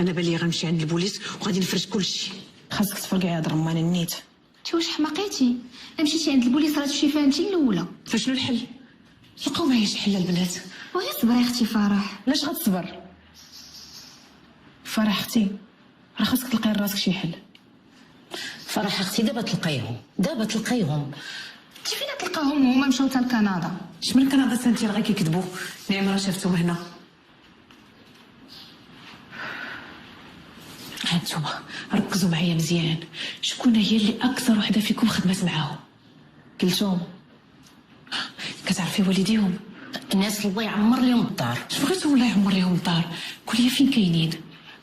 انا بالي غنمشي عند البوليس وغادي نفرج كلشي. خاصك تفرقعي هاد الرمان النيت. انت واش حماقيتي؟ مشيتي عند البوليس راه تمشي فيها انت الاولى. فشنو الحل؟ لقاو معايا شي حل البنات. وغير صبري اختي فرح. علاش غتصبر؟ فرح اختي راه خاصك تلقاي لراسك شي حل. فرح اختي دابا تلقايهم. انت فين تلقاهم هما مشاو حتى لكندا؟ اش من كندا سنتي راه كيكذبوا. نعم راه شفتهم هنا. هانتوما ركزوا معايا مزيان. شكون هي اللي اكثر وحده فيكم خدمات معاهم؟ كلثوم. كتعرفي والديهم؟ الناس الله يعمر لهم الدار. اش بغيتو الله يعمر لهم الدار؟ قول لي فين كاينين؟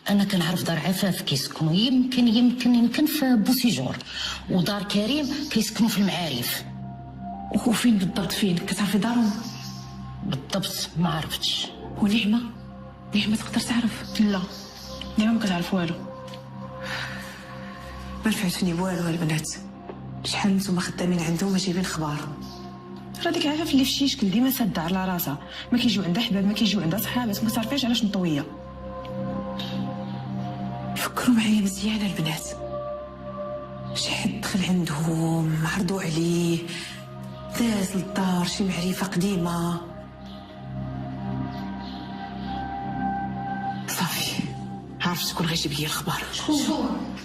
انا كنعرف دار عفاف كيسكنوا يمكن في بوسيجور، ودار كريم كيسكنوا في المعارف. وفين بالضبط فين؟ كتعرفي دارهم؟ بالضبط ما عرفتش. ونعمه تقدر تعرف؟ لا نعمة ما كتعرف والو. ما نفعتوني والو البنات. شحال نتوما خدامين عندهم ما جايبين خبار. راه ديك عفاف اللي في شيشكل ديما ساده على راسها، ما كيجيو عندها حباب ما كيجيو عندها صحابات، ما كتعرفيش علاش مطويه. فكروا معايا مزيان البنات. شي حد دخل عندهم عرضوا عليه داز للدار شي معرفه قديمه. صافي عرفت شكون غيجيب لي الخبر. شكون؟